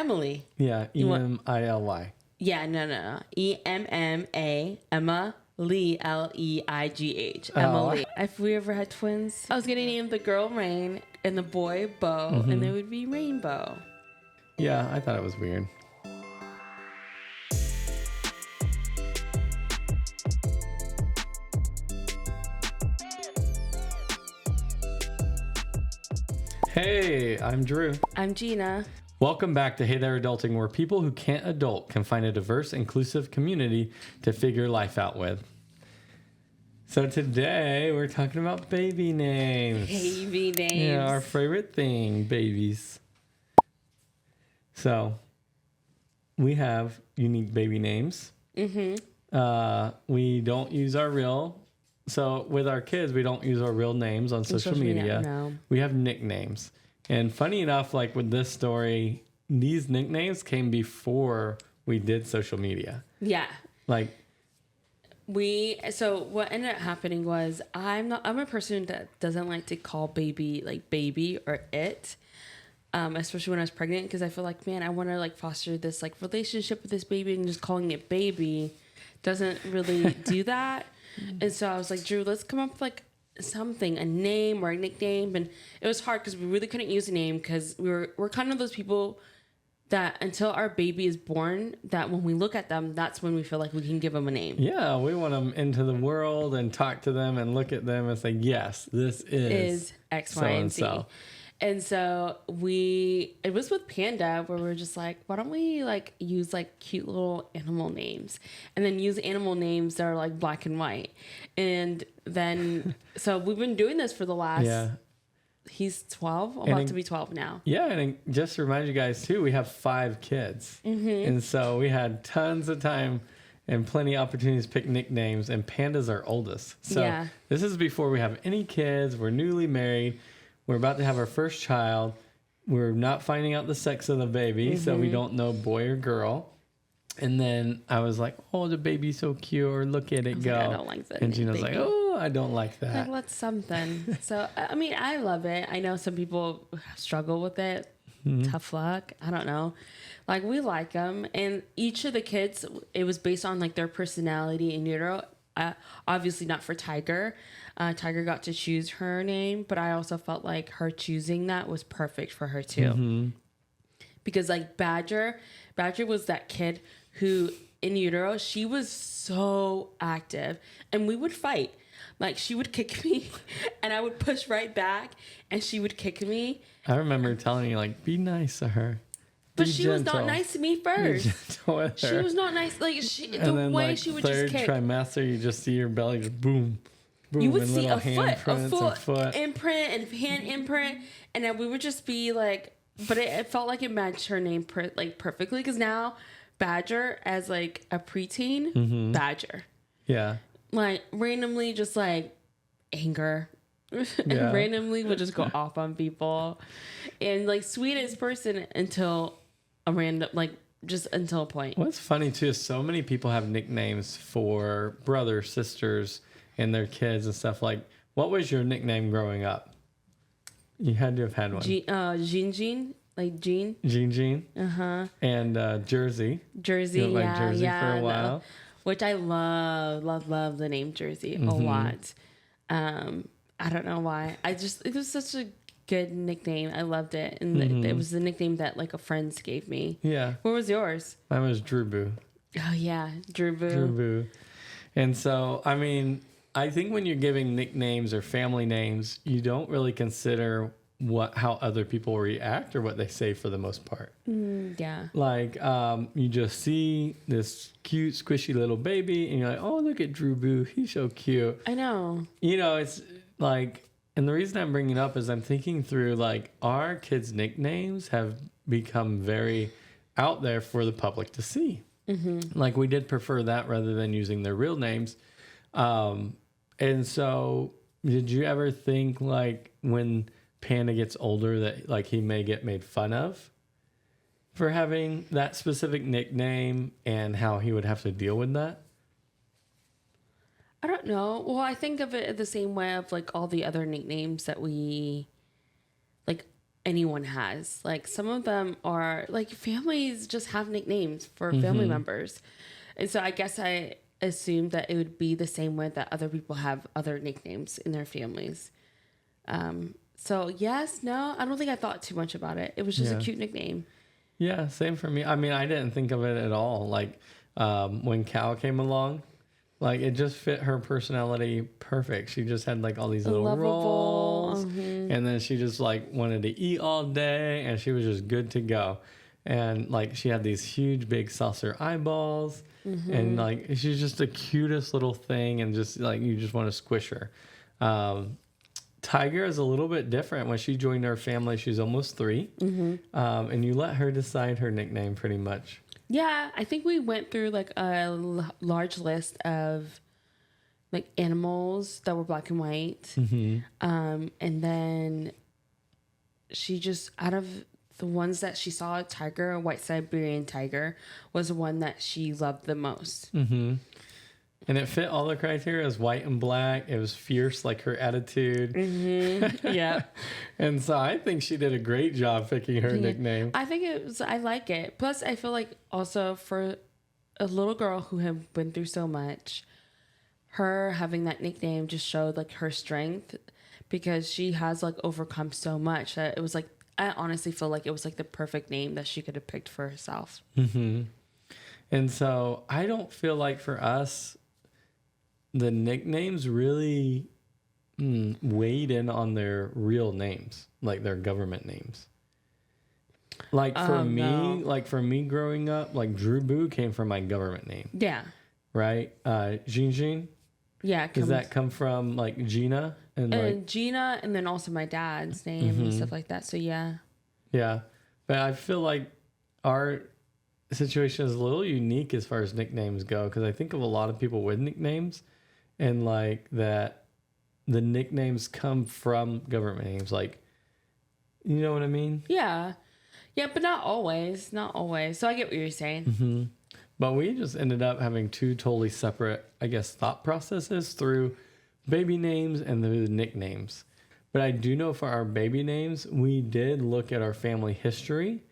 Emily. Yeah, You want- Emily. Yeah, no. EMMA, Emma Lee, Leigh. Emily. If we ever had twins, I was going to name the girl Rain and the boy Bo, and they would be Rainbow. Yeah, I thought it was weird. Hey, I'm Drew. I'm Jeena. Welcome back to Hey There Adulting, where people who can't adult can find a diverse, inclusive community to figure life out with. So today we're talking about baby names. Baby names. Yeah, our favorite thing, babies. So we have unique baby names. We don't use our real. So with our kids, we don't use our real names on social media. No. We have nicknames. And funny enough, like with this story, these nicknames came before we did social media. Yeah. Like, So what ended up happening was I'm a person that doesn't like to call baby like baby or it. Especially when I was pregnant, because I feel like, man, I want to like foster this like relationship with this baby, and just calling it baby doesn't really do that. And so I was like, Drew, let's come up with like something, a name or a nickname. And it was hard because we really couldn't use a name, because we're kind of those people that until our baby is born, that when we look at them, that's when we feel like we can give them a name. yeah, we want them into the world and talk to them and look at them and say, yes, this is X, Y, and Z. so-and-so. And so it was with Panda, where we're just like, why don't we like use like cute little animal names, and then use animal names that are like black and white. And then, so we've been doing this for the last, he's 12, about to be 12 now. Yeah, and just to remind you guys too, we have 5 kids. And so we had tons of time and plenty of opportunities to pick nicknames, and Panda's our oldest. So this is before we have any kids. We're newly married. We're about to have our first child. We're not finding out the sex of the baby, so we don't know boy or girl. And then I was like, oh, the baby's so cute, or look at it go. Like, I don't like that. And Gina's like, oh, I don't like that. Like, what's something? So, I mean, I love it. I know some people struggle with it. Tough luck. I don't know. Like, we like them. And each of the kids, it was based on, like, their personality in utero. Obviously not for Tiger. Tiger got to choose her name, but I also felt like her choosing that was perfect for her too. Because like Badger was that kid who in utero, she was so active, and we would fight. Like, she would kick me and I would push right back, and she would kick me. I remember telling you, like, be nice to her. But she was not nice to me first. She was not nice. Like, the way like, she would just kick. Third trimester, you just see your belly just boom, boom. You would see a foot imprint and hand imprint, and then we would just be like, but it felt like it matched her name like perfectly, because now Badger as like a preteen, Badger. Yeah. Like randomly just like anger. And randomly would just go off on people. And like sweetest person until a random, like just until a point. What's funny too is so many people have nicknames for brothers, sisters, and their kids and stuff. Like, what was your nickname growing up? You had to have had one. Jean, like Jean. Jean. And Jersey. Jersey, you went by Jersey for a while. Which I love the name Jersey a lot. I don't know why. It was such a good nickname. I loved it. And it was the nickname that like a friend gave me. Yeah. What was yours? Mine was Drew Boo. Oh yeah, Drew Boo. Drew Boo. And so, I mean, I think when you're giving nicknames or family names, you don't really consider how other people react or what they say for the most part. Yeah. Like, you just see this cute, squishy little baby, and you're like, oh, look at Drew Boo. He's so cute. I know. You know, it's like, and the reason I'm bringing it up is I'm thinking through, like, our kids' nicknames have become very out there for the public to see. Like, we did prefer that rather than using their real names. And so, did you ever think, like, when Panda gets older, that like he may get made fun of for having that specific nickname, and how he would have to deal with that? I don't know. Well, I think of it the same way of like all the other nicknames that we like. anyone has. Like some of them are like families just have nicknames for family members. And so I guess I assumed that it would be the same way that other people have other nicknames in their families. So yes, no, I don't think I thought too much about it. It was just a cute nickname. Yeah, same for me. I mean, I didn't think of it at all. Like when Cal came along, like it just fit her personality perfect. She just had like all these little rolls, and then she just like wanted to eat all day, and she was just good to go. And like she had these huge big saucer eyeballs, and like she's just the cutest little thing, and just like you just want to squish her. Tiger is a little bit different. When she joined our family, she's almost 3, and you let her decide her nickname pretty much. Yeah, I think we went through like a large list of like animals that were black and white. And then she just, out of the ones that she saw, tiger, white Siberian tiger, was the one that she loved the most. And it fit all the criteria. It was white and black. It was fierce, like her attitude. Yeah. And so I think she did a great job picking her nickname. I think I like it. Plus, I feel like also for a little girl who had been through so much, her having that nickname just showed like her strength, because she has like overcome so much that it was like, I honestly feel like it was like the perfect name that she could have picked for herself. And so I don't feel like for us, the nicknames really weighed in on their real names, like their government names. Like for me growing up, like Drue Boo came from my government name. Yeah. Right? Jean. Yeah. Does that come from like Jeena? And Jeena, and then also my dad's name and stuff like that. So yeah. Yeah. But I feel like our situation is a little unique as far as nicknames go, because I think of a lot of people with nicknames, and like that the nicknames come from government names. Like, you know what I mean? Yeah. Yeah, but not always. Not always. So I get what you're saying. But we just ended up having 2 totally separate, I guess, thought processes through baby names and the nicknames. But I do know for our baby names, we did look at our family history,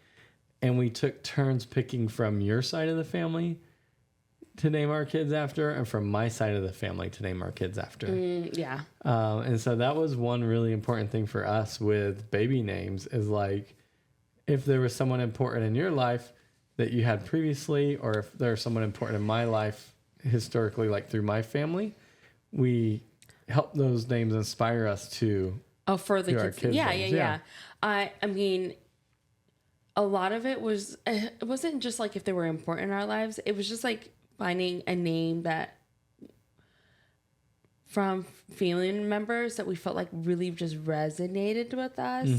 and we took turns picking from your side of the family to name our kids after, and from my side of the family to name our kids after. Yeah. And so that was one really important thing for us with baby names, is like, if there was someone important in your life that you had previously, or if there's someone important in my life historically, like through my family, we help those names inspire us to for the kids. Yeah. I mean, a lot of it was, it wasn't just like if they were important in our lives. It was just like finding a name that from family members that we felt like really just resonated with us.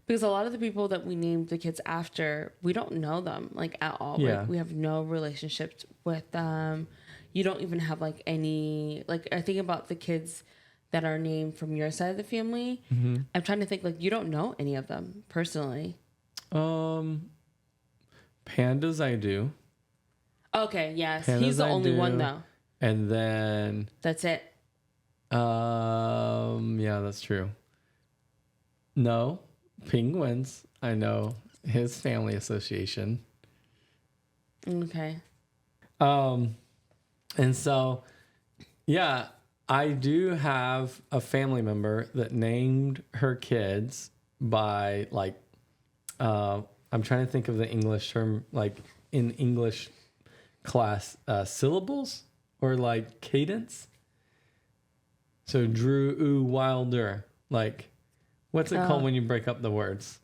Because a lot of the people that we named the kids after, we don't know them like at all. Yeah. Like, we have no relationships with them. You don't even have like any, like, I think about the kids that are named from your side of the family. I'm trying to think, like, you don't know any of them personally. Pandas, I do. Okay, yes. Pandas, he's the only one though. And then That's it. yeah, that's true. No, penguins. I know his family association. Okay. And so, yeah, I do have a family member that named her kids by like, I'm trying to think of the English term, like in English class, syllables or like cadence. So Drue Wilder, like, what's it called when you break up the words?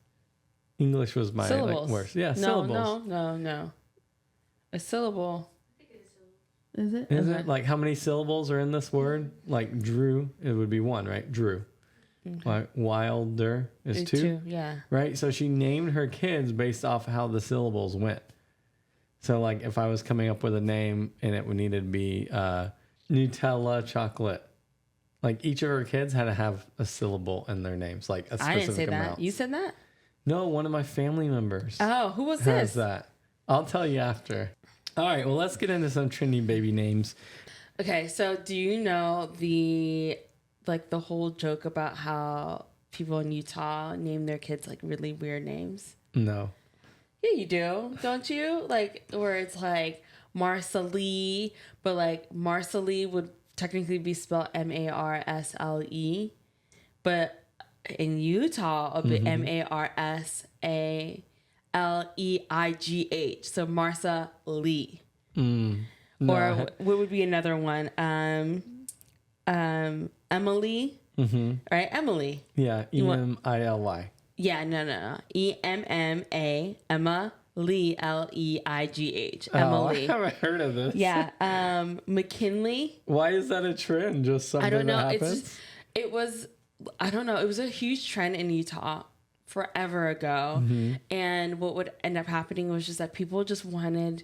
English was my like, worst. Yeah, syllables. No. A syllable. Is it? Is it? Like, how many syllables are in this word? Like Drue, it would be 1, right? Drue. Okay. Like Wilder is 2. Yeah. Right? So she named her kids based off how the syllables went. So like if I was coming up with a name and it would need to be Nutella chocolate, like each of her kids had to have a syllable in their names, like a specific I didn't say amount. that. You said that? No, one of my family members. Oh, who was has this? That. I'll tell you after. All right, well, let's get into some trendy baby names. Okay, so do you know the whole joke about how people in Utah name their kids like really weird names? No. Yeah, you do, don't you? Like where it's like Marcelie, but like Marcelie would technically be spelled Marsle, but in Utah it'll be Marsaleighh. So Marsa Lee. No, Or what would be another one? Emily. Right? Emily. Yeah, Emily. Yeah, no. EMMA, Emma Lee, Leigh. Oh, I Emily. haven't heard of this. Yeah. McKinley. Why is that a trend? Just something I don't know. that It's happens? just, it was, I don't know. It was a huge trend in Utah forever ago. And what would end up happening was just that people just wanted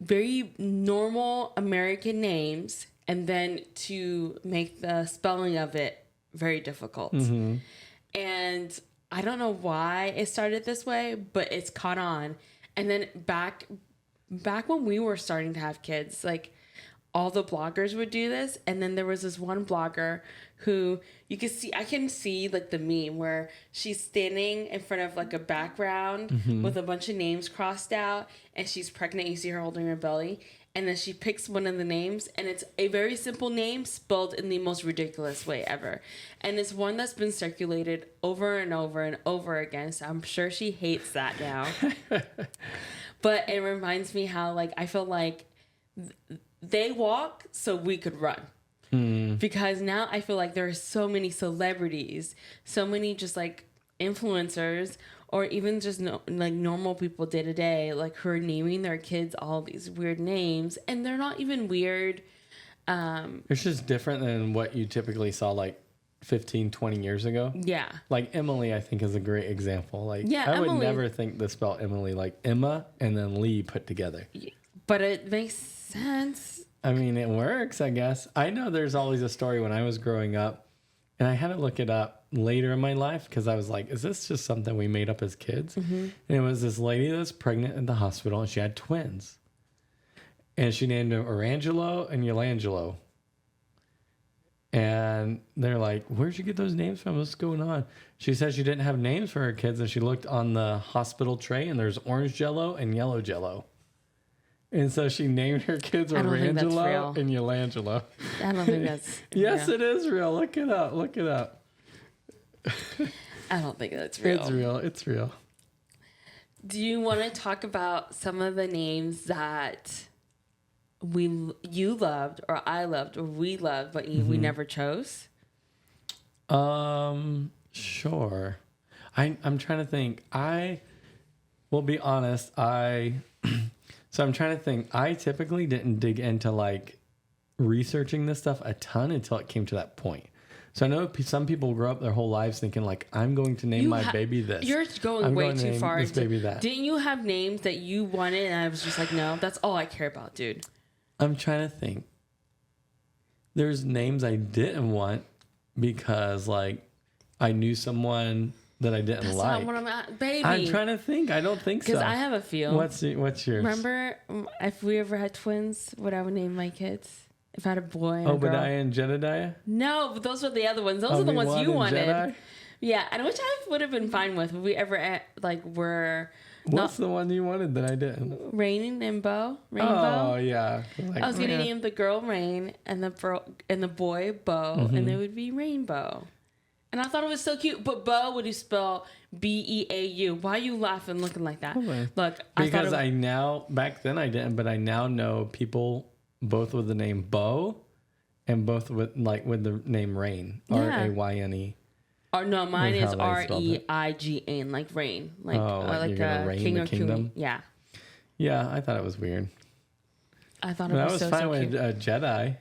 very normal American names and then to make the spelling of it very difficult. And I don't know why it started this way, but it's caught on. And then back when we were starting to have kids, like all the bloggers would do this. And then there was this one blogger who I can see like the meme where she's standing in front of like a background with a bunch of names crossed out and she's pregnant. You see her holding her belly. And then she picks one of the names and it's a very simple name spelled in the most ridiculous way ever. And it's one that's been circulated over and over and over again. So I'm sure she hates that now. But it reminds me how like I feel like they walk so we could run. Because now I feel like there are so many celebrities, so many just like influencers, or even just like normal people day to day, like who are naming their kids all these weird names, and they're not even weird. It's just different than what you typically saw like 15, 20 years ago. Yeah. Like Emily, I think is a great example. Like I would never think to spell Emily like Emma and then Lee put together. But it makes sense. I mean, it works, I guess. I know there's always a story when I was growing up, and I had to look it up later in my life because I was like, is this just something we made up as kids? And it was this lady that was pregnant in the hospital, and she had twins. And she named them Orangelo and Yolangelo. And they're like, where'd you get those names from? What's going on? She said she didn't have names for her kids, and she looked on the hospital tray, and there's orange jello and yellow jello. And so she named her kids Orangelo and Yolangelo. I don't think that's Yes, real. It is real. Look it up. Look it up. I don't think that's real. It's real. It's real. Do you want to talk about some of the names that you loved or I loved or we loved, but we never chose? Sure. I'm trying to think. I will be honest. So I'm trying to think. I typically didn't dig into like researching this stuff a ton until it came to that point. So I know some people grow up their whole lives thinking like, I'm going to name my baby this. You're going way too far. This baby that. Didn't you have names that you wanted? And I was just like, no, that's all I care about, dude. I'm trying to think. There's names I didn't want because like I knew someone that I didn't That's like. not what I'm at, baby. I'm trying to think. I don't think so. Because I have a few. What's yours? Remember if we ever had twins, what I would name my kids? If I had a boy and a girl. Obadiah and Jedediah? No, but those were the other ones. Those are the ones you wanted. Jedi? Yeah, and which I would have been fine with if we ever were. What's the one you wanted that I didn't? Rain and Rainbow. Oh yeah. Like, I was gonna name the girl Rain and the boy Bo, and they would be Rainbow. And I thought it was so cute. But Bo, would you spell Beau? Why are you laughing, looking like that? Okay. Look, because I now, back then I didn't, but I now know people both with the name Bo, and both with the name Rain. Yeah. Rayne. Or no, mine is Reign, like rain, like you're gonna reign king the or kingdom. queen. Yeah. Yeah, I thought it was weird. I thought it was so fine cute. with Jedi.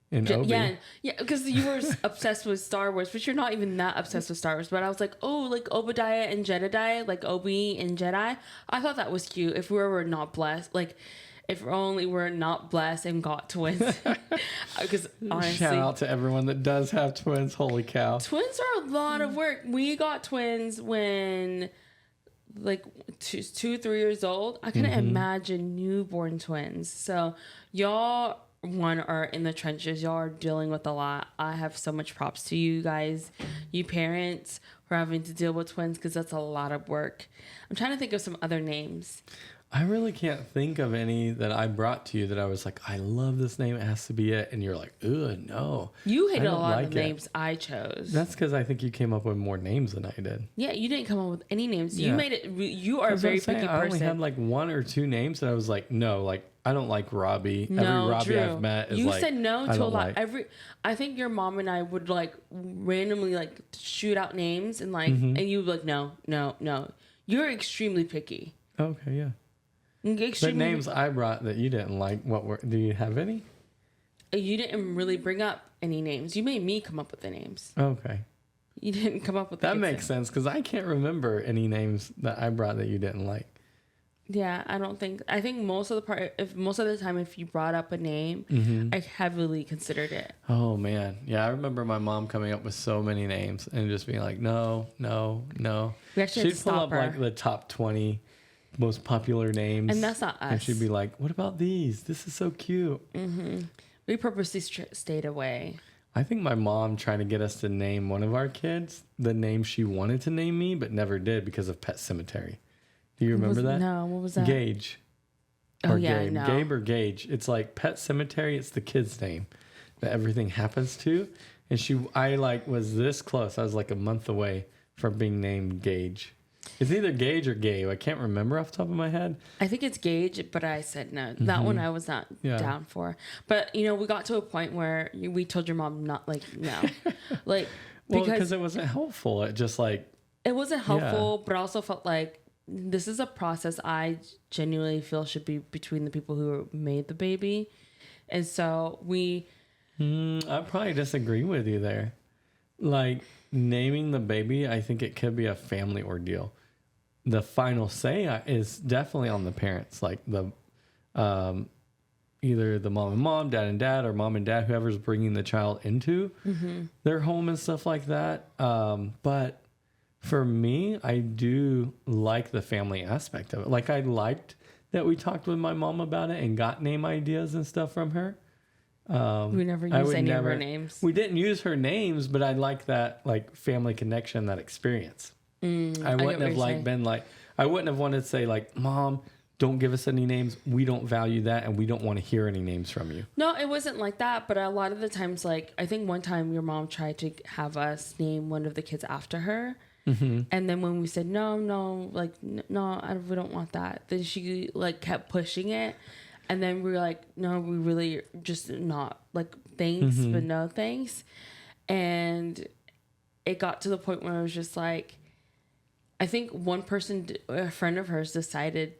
Obi. Yeah, because you were obsessed with Star Wars, but you're not even that obsessed with Star Wars. But I was like, oh, like Obadiah and Jedediah, like Obi and Jedi. I thought that was cute. If we were not blessed, like if only we're not blessed and got twins. Because honestly, shout out to everyone that does have twins. Holy cow! Twins are a lot of work. We got twins when like 2, 3 years old. I couldn't imagine newborn twins. So y'all one are in the trenches. Y'all are dealing with a lot. I have so much props to you guys, you parents who are having to deal with twins, because that's a lot of work. I'm trying to think of some other names. I really can't think of any that I brought to you that I was like, I love this name. It has to be it. And you're like, ugh, no. You hated a lot of the names I chose. That's because I think you came up with more names than I did. Yeah, you didn't come up with any names. You made it. You are a very picky person. I only had like 1 or 2 names that I was like, no, like I don't like Robbie. No, every Robbie Drew, I've met is you like, said no to a lot. Like. I think your mom and I would like randomly like shoot out names and like, and you would be like, no, no, no. You're extremely picky. Okay, yeah. But names I brought that you didn't like, do you have any? You didn't really bring up any names. You made me come up with the names. Okay. You didn't come up with that makes sense, because I can't remember any names that I brought that you didn't like. Yeah, I think most of the time if you brought up a name, I heavily considered it. Oh man. Yeah, I remember my mom coming up with so many names and just being like, no, no, no. She'd pull up like the top 20 most popular names. And that's not us. And she'd be like, what about these? This is so cute. We purposely stayed away. I think my mom tried to get us to name one of our kids the name she wanted to name me, but never did because of Pet Sematary. Do you remember that? No, what was that? Gage. Oh, or yeah, Gabe. no. Gabe or Gage. It's like Pet Sematary. It's the kid's name that everything happens to. And I like was this close. I was like a month away from being named Gage. It's either Gage or Gabe. I can't remember off the top of my head. I think it's Gage, but I said no. That one I was not down for. But, we got to a point where we told your mom not, like, no. Like, because it wasn't helpful. It just, like... It wasn't helpful, but I also felt like this is a process I genuinely feel should be between the people who made the baby. And so I probably disagree with you there. Like, naming the baby, I think it could be a family ordeal. The final say is definitely on the parents, like the either the mom and mom, dad and dad, or mom and dad, whoever's bringing the child into their home and stuff like that. But for me, I do like the family aspect of it. Like, I liked that we talked with my mom about it and got name ideas and stuff from her. we never used any of her names. We didn't use her names, but I like that, like, family connection, that experience. I wouldn't have I wouldn't have wanted to say like, Mom, don't give us any names. We don't value that, and we don't want to hear any names from you. No, it wasn't like that. But a lot of the times, like, I think one time your mom tried to have us name one of the kids after her. And then when we said, no, we don't want that. Then she like kept pushing it. And then we were like, no, we really just not, like, thanks, but no thanks. And it got to the point where I was just like, I think one person, a friend of hers, decided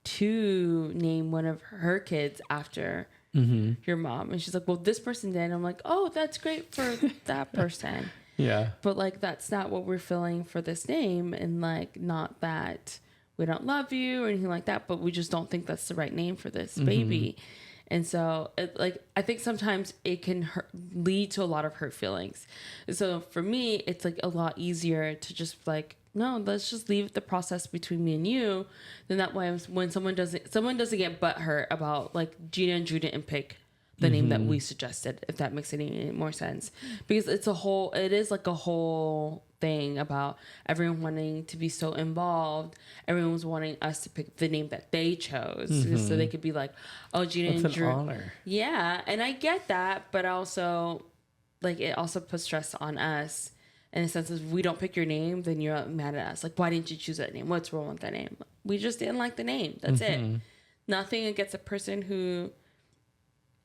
to name one of her kids after your mom. And she's like, well, this person did. And I'm like, oh, that's great for that person. Yeah. But, like, that's not what we're feeling for this name. And, like, not that we don't love you or anything like that, but we just don't think that's the right name for this baby. And so, I think sometimes it can lead to a lot of hurt feelings. So for me, it's like a lot easier to just like, no, let's just leave the process between me and you. Then that way, when someone doesn't get butthurt about like Jeena and Drue didn't pick the name that we suggested, if that makes any more sense, because it is like a whole thing about everyone wanting to be so involved. Everyone's wanting us to pick the name that they chose, so they could be like, oh, Jeena and Drue. It's an honor. Yeah, and I get that, but also, like, it also puts stress on us in a sense of, if we don't pick your name, then you're mad at us. Like, why didn't you choose that name? What's wrong with that name? We just didn't like the name. That's it. Nothing against a person who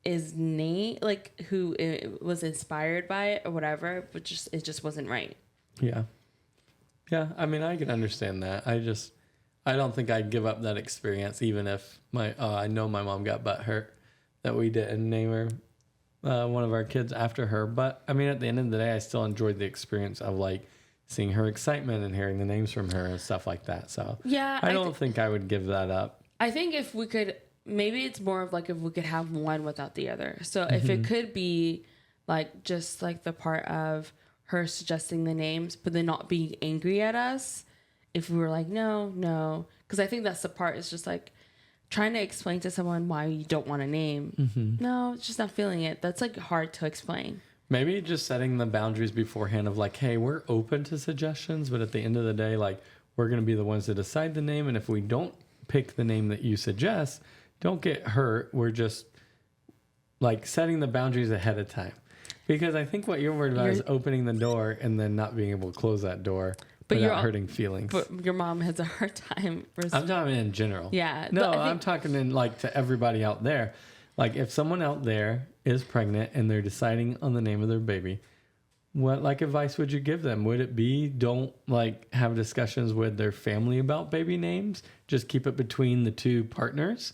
is who was inspired by it or whatever, but it just wasn't right. Yeah. I mean, I can understand that. I don't think I'd give up that experience, even if I know my mom got butthurt that we didn't name her one of our kids after her. But I mean, at the end of the day, I still enjoyed the experience of like seeing her excitement and hearing the names from her and stuff like that. So yeah, I don't think I would give that up. I think if we could, maybe it's more of like if we could have one without the other. So if it could be like just like the part of her suggesting the names, but then not being angry at us if we were like, no, because I think that's the part. It's just like, trying to explain to someone why you don't want a name. No, it's just not feeling it. That's like hard to explain. Maybe just setting the boundaries beforehand of like, hey, we're open to suggestions, but at the end of the day, like, we're going to be the ones to decide the name. And if we don't pick the name that you suggest, don't get hurt. We're just like setting the boundaries ahead of time. Because I think what you're worried about is opening the door and then not being able to close that door without hurting feelings. But your mom has a hard time. I'm talking in general. Yeah. No, I'm talking in like to everybody out there. Like if someone out there is pregnant and they're deciding on the name of their baby, what like advice would you give them? Would it be don't like have discussions with their family about baby names? Just keep it between the two partners?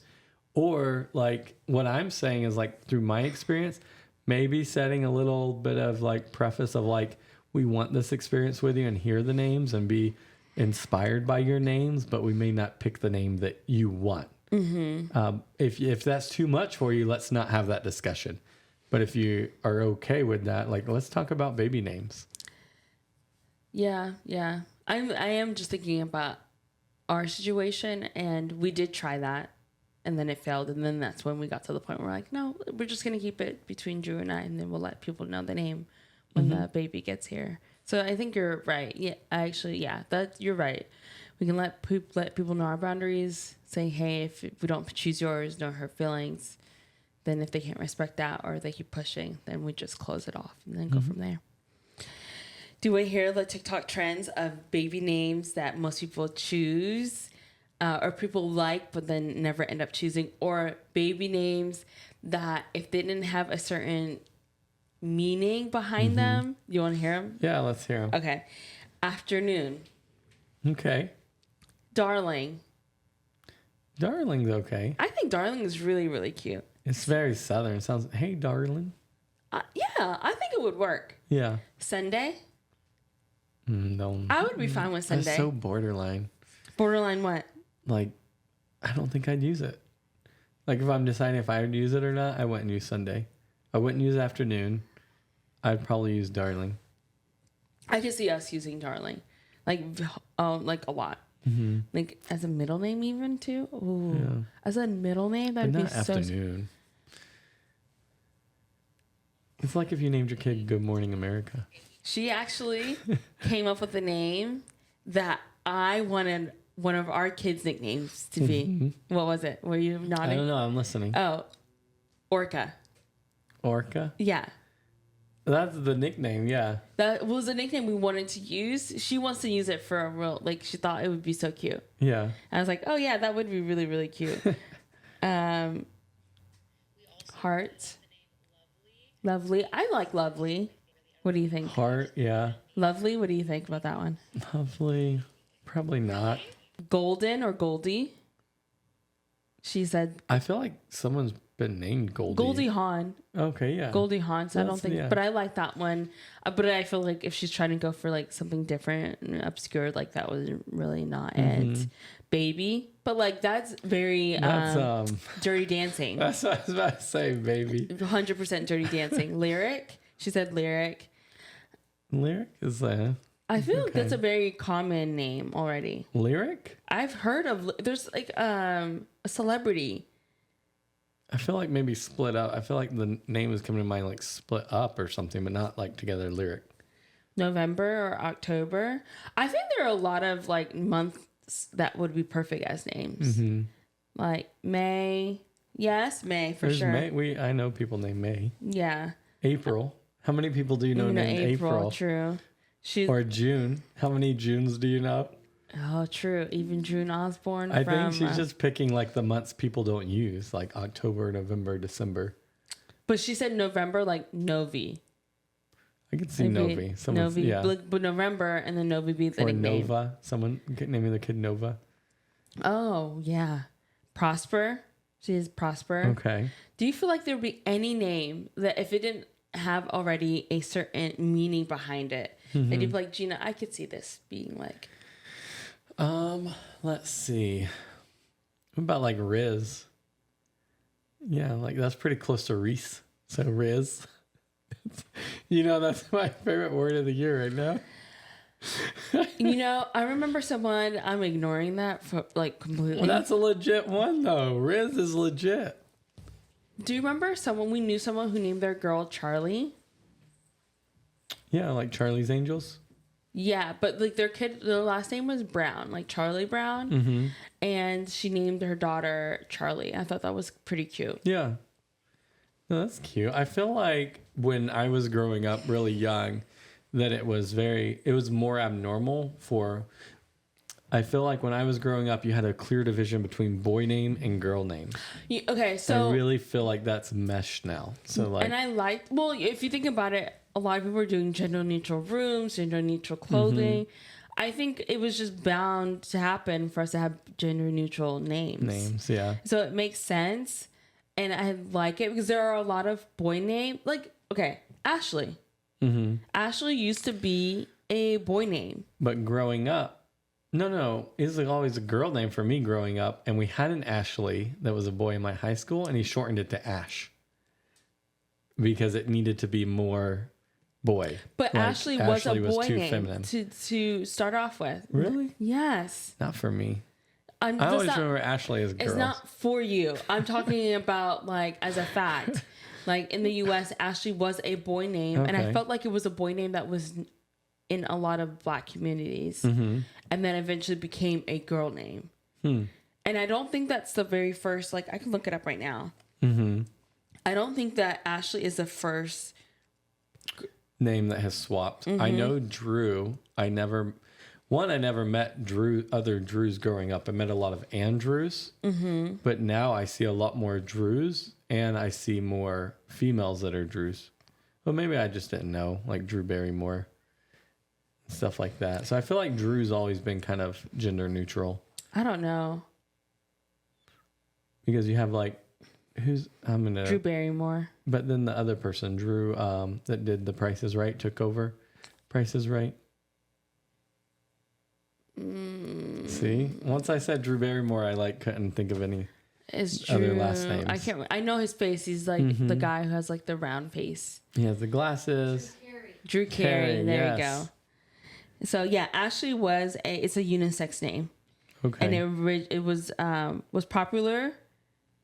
Or like what I'm saying is like through my experience, maybe setting a little bit of like preface of like, we want this experience with you and hear the names and be inspired by your names, but we may not pick the name that you want. If that's too much for you, let's not have that discussion. But if you are okay with that, like, let's talk about baby names. Yeah. I am just thinking about our situation, and we did try that, and then it failed, and then that's when we got to the point where we're like, no, we're just gonna keep it between Drew and I, and then we'll let people know the name when the baby gets here. So I think you're right. Yeah, you're right. We can let people know our boundaries. Say, hey, if we don't choose yours, no hurt feelings. Then if they can't respect that or they keep pushing, then we just close it off and then go from there. Do we hear the TikTok trends of baby names that most people choose or people like but then never end up choosing, or baby names that if they didn't have a certain meaning behind them? You want to hear them? Yeah, let's hear them. Okay. Afternoon. Okay. Darling. Darling's okay. I think darling is really, really cute. It's very southern. It sounds, hey, darling. Yeah, I think it would work. Yeah. Sunday. No. I would be fine with Sunday. That's so borderline. Borderline what? Like, I don't think I'd use it. Like, if I'm deciding if I would use it or not, I wouldn't use Sunday. I wouldn't use afternoon. I'd probably use darling. I could see us using darling. Like a lot. Like as a middle name even too. Ooh. Yeah. As a middle name, that'd be so afternoon. It's like if you named your kid Good Morning America. She actually came up with a name that I wanted one of our kids' nicknames to be. What was it? Were you nodding? I don't know. I'm listening. Oh, Orca. Orca? Yeah. That's the nickname, yeah. That was a nickname we wanted to use. She wants to use it for a real, like, she thought it would be so cute. Yeah. And I was like, oh, yeah, that would be really, really cute. Heart. Lovely. I like Lovely. What do you think? Heart, yeah. Lovely. What do you think about that one? Lovely. Probably not. Golden or Goldie? She said. I feel like someone's been named Goldie. Goldie Hawn. Okay, yeah. Goldie Hawn. So I don't think, but I like that one. But I feel like if she's trying to go for like something different and obscure, like that was really not it. Baby, but like that's very Dirty Dancing. That's what I was about to say, baby. 100% Dirty Dancing. Lyric. She said Lyric. Lyric is I feel like that's a very common name already. Lyric? I've heard of. There's like a celebrity. I feel like maybe Split Up. I feel like the name is coming to mind like Split Up or something, but not like together Lyric. November or October. I think there are a lot of like months that would be perfect as names. Like May. Yes, May for There's sure. May. I know people named May. Yeah. April. How many people do you know named April? True. Or June. How many Junes do you know? Oh, true. Even June Osborne. I think she's just picking like the months people don't use, like October, November, December. But she said November, like Novi. I could see Novi. Novi, yeah. But November and then Novi be the nickname. Or Nova. Someone naming their kid Nova. Oh, yeah. Prosper. She is Prosper. Okay. Do you feel like there would be any name that if it didn't have already a certain meaning behind it, that you'd be like, Jeena, I could see this being like... Let's see. What about like Riz? Yeah, like that's pretty close to Reese. So Riz. That's my favorite word of the year right now. I remember someone, I'm ignoring that for like completely. Well, that's a legit one though. Riz is legit. Do you remember we knew someone who named their girl Charlie? Yeah, like Charlie's Angels. Yeah, but like their last name was Brown, like Charlie Brown. And she named her daughter Charlie. I thought that was pretty cute. Yeah. No, that's cute. I feel like when I was growing up really young, that it was more abnormal I feel like when I was growing up, you had a clear division between boy name and girl name. Okay, so I really feel like that's meshed now. So like, and if you think about it, a lot of people are doing gender neutral rooms, gender neutral clothing. I think it was just bound to happen for us to have gender neutral names. Yeah. So it makes sense, and I like it because there are a lot of boy names. Like, okay, Ashley. Ashley used to be a boy name, but growing up, no, it was like always a girl name for me growing up, and we had an Ashley that was a boy in my high school, and he shortened it to Ash because it needed to be more boy. But like, Ashley was a boy name feminine. to start off with. Really? Yes. Not for me. I always remember Ashley as girls. It's not for you. I'm talking about like as a fact. Like in the U.S., Ashley was a boy name, and I felt like it was a boy name that was in a lot of Black communities, and then eventually became a girl name. And I don't think that's the very first. Like I can look it up right now. I don't think that Ashley is the first name that has swapped. I know Drue. I never met other Drues growing up. I met a lot of Andrews, but now I see a lot more Drues, and I see more females that are Drues. But maybe I just didn't know, like Drew Barrymore, stuff like that. So I feel like Drue's always been kind of gender neutral. I don't know. Because you have like, Drew Barrymore. But then the other person, Drue, that did The Price is Right, took over Price is Right. See, once I said Drew Barrymore, I couldn't think of any other last names. I know his face. He's like the guy who has like the round face. He has the glasses. Drew Carey. There you go. So yeah, Ashley it's a unisex name. Okay. And it was popular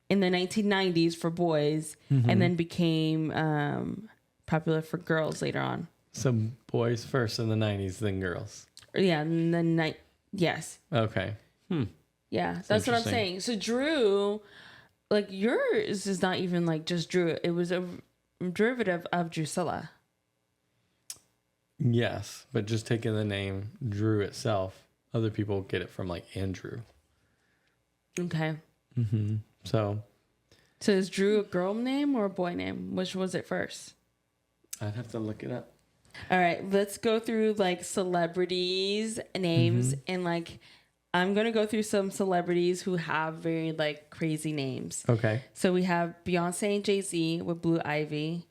in the 1990s for boys, and then became popular for girls later on. So boys first in the 90s, then girls. Yeah, and then yes. Okay. Yeah, that's what I'm saying. So Drue, like yours is not even like just Drue. It was a derivative of Drusilla. Yes, but just taking the name Drue itself, other people get it from like Andrew. Okay. So is Drue a girl name or a boy name? Which was it first? I'd have to look it up. All right, let's go through like celebrities names, and like I'm gonna go through some celebrities who have very like crazy names. Okay. So we have Beyonce and Jay-Z with Blue Ivy,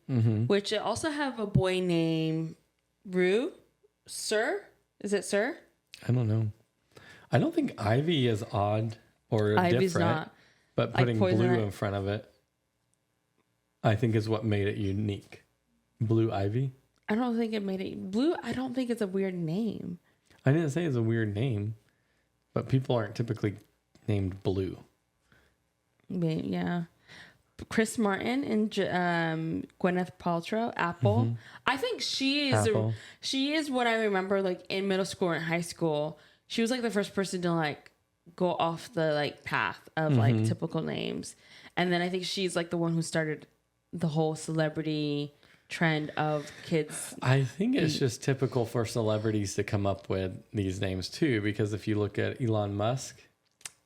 which also have a boy named Sir. Is it Sir? I don't know. I don't think Ivy is odd or Ivy's different, not, but putting like blue in front of it, I think is what made it unique. Blue Ivy. I don't think it made it blue. I don't think it's a weird name. I didn't say it's a weird name, but people aren't typically named Blue. Yeah. Chris Martin and Gwyneth Paltrow, Apple. I think she is what I remember like in middle school and high school. She was like the first person to like go off the like path of like typical names. And then I think she's like the one who started the whole celebrity trend of kids. I think it's just typical for celebrities to come up with these names too, because if you look at Elon Musk,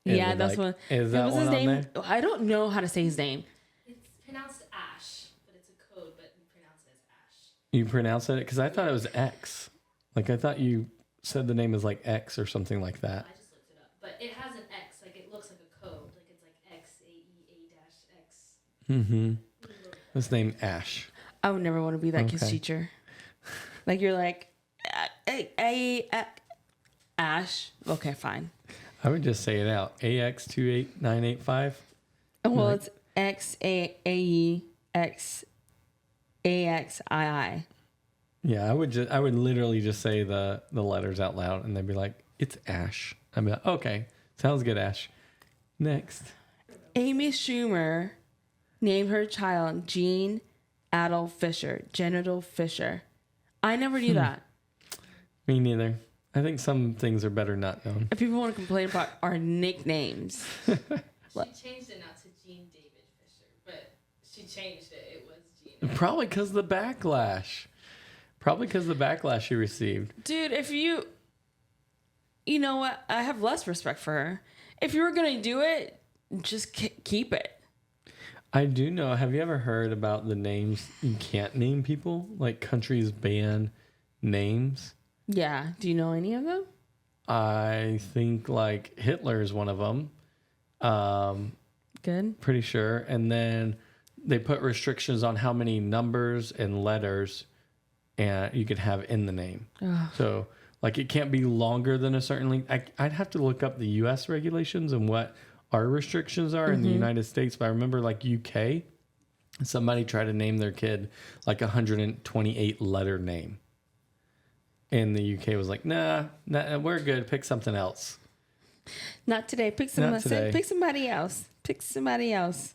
that's one. Is that one his on name? there? I don't know how to say his name. It's pronounced Ash, but it's a code, but you pronounce it as Ash. You pronounce it because I thought it was X. Like I thought you said the name is like X or something like that. I just looked it up, but it has an X. Like it looks like a code. Like it's like XAEA-X. It's named Ash. I would never want to be that kid's teacher. Like you're like, Ash. Okay, fine. I would just say it out. AX28985. Well, it's XAEXAXII. Yeah, I would literally just say the letters out loud, and they'd be like, "It's Ash." I'd be like, "Okay, sounds good, Ash." Next. Amy Schumer named her child Jean Adolf Fisher, Genital Fisher. I never knew that. Me neither. I think some things are better not known. If people want to complain about our nicknames. She changed it now to Jean David Fisher, but she changed it. It was Jean. Probably because the backlash. Probably because the backlash she received. Dude, if you know what? I have less respect for her. If you were going to do it, just keep it. I do know. Have you ever heard about the names you can't name people? Like countries ban names. Yeah. Do you know any of them? I think like Hitler is one of them. Good. Pretty sure. And then they put restrictions on how many numbers and letters and you could have in the name. Oh. So like it can't be longer than a certain length. I'd have to look up the U.S. regulations and what our restrictions are in the United States. But I remember like UK, somebody tried to name their kid like 128 letter name. And the UK was like, nah, we're good. Pick something else. Not today. Pick somebody else. Pick somebody else.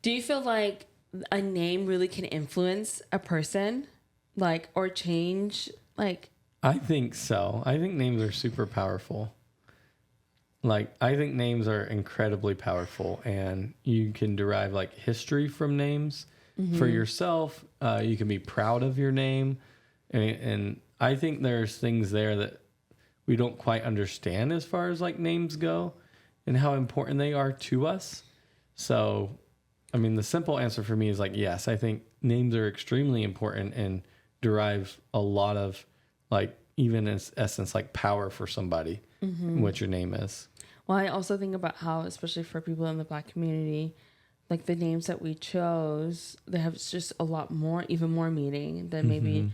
Do you feel like a name really can influence a person, like, or change, like? I think so. I think names are super powerful. Like, I think names are incredibly powerful, and you can derive like history from names for yourself. You can be proud of your name, and I think there's things there that we don't quite understand as far as like names go and how important they are to us. So, I mean, the simple answer for me is like, yes, I think names are extremely important and derive a lot of like, even in essence, like power for somebody, what your name is. Well, I also think about how, especially for people in the Black community, like the names that we chose, they have just a lot more, even more meaning than maybe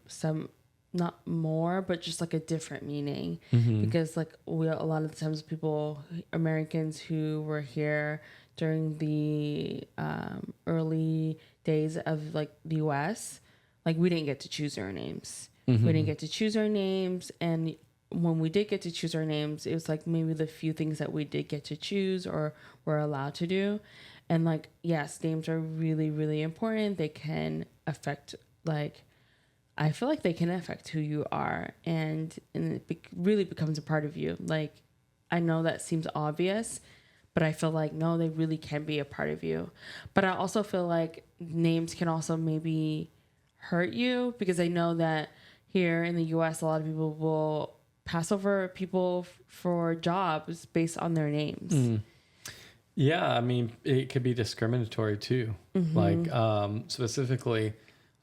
some, not more, but just like a different meaning. Because like a lot of the times people, Americans who were here during the early days of like the U.S., like we didn't get to choose our names. We didn't get to choose our names, and when we did get to choose our names, it was like maybe the few things that we did get to choose or were allowed to do. And like, yes, names are really, really important. They can affect, like, I feel like they can affect who you are, and it really becomes a part of you. Like, I know that seems obvious, but I feel like, no, they really can be a part of you. But I also feel like names can also maybe hurt you, because I know that here in the U.S., a lot of people will pass over people for jobs based on their names. Yeah, I mean, it could be discriminatory too. Like specifically,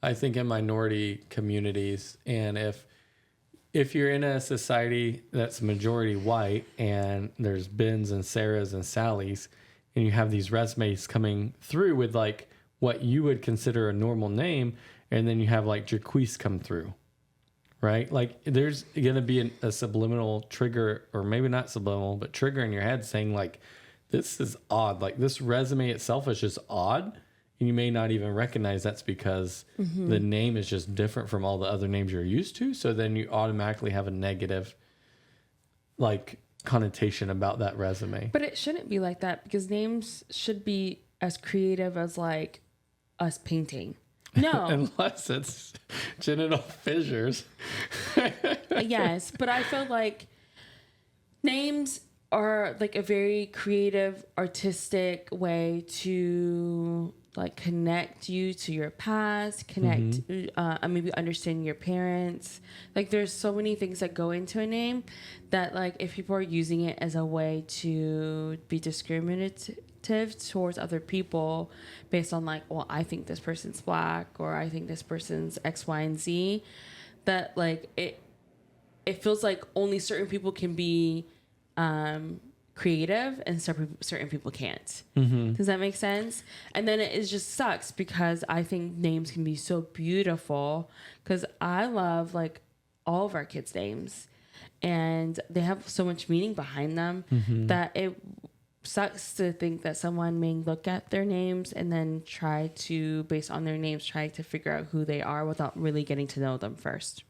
I think in minority communities, and if you're in a society that's majority white and there's Bens and Sarahs and Sallys, and you have these resumes coming through with like what you would consider a normal name, and then you have like Jaquise come through. Right? Like there's going to be a subliminal trigger, or maybe not subliminal, but trigger in your head saying like, this is odd. Like this resume itself is just odd. And you may not even recognize that's because the name is just different from all the other names you're used to. So then you automatically have a negative like connotation about that resume. But it shouldn't be like that, because names should be as creative as like us painting. No. Unless it's genital fissures. Yes, but I feel like names are like a very creative, artistic way to like connect you to your past, connect, maybe understand your parents. Like there's so many things that go into a name that like if people are using it as a way to be discriminative towards other people based on like, well, I think this person's Black, or I think this person's X, Y, and Z, that like it feels like only certain people can be creative and certain people can't. Does that make sense? And then it just sucks, because I think names can be so beautiful, because I love like all of our kids' names, and they have so much meaning behind them that it sucks to think that someone may look at their names and then try to, based on their names, try to figure out who they are without really getting to know them first.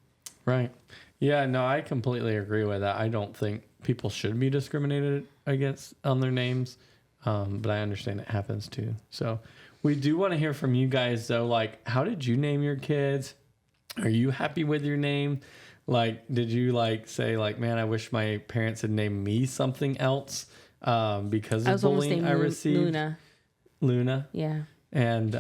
Right. Yeah, no, I completely agree with that. I don't think people should be discriminated against on their names, but I understand it happens too. So we do want to hear from you guys, though. Like, how did you name your kids? Are you happy with your name? Like, did you like say like, man, I wish my parents had named me something else because of bullying I received? Luna. Yeah. And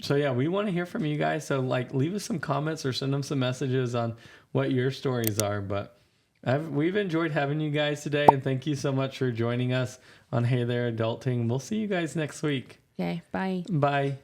so yeah, we want to hear from you guys. So like, leave us some comments or send them some messages on what your stories are. But we've enjoyed having you guys today, and thank you so much for joining us on Hey There Adulting. We'll see you guys next week. Okay. Bye. Bye.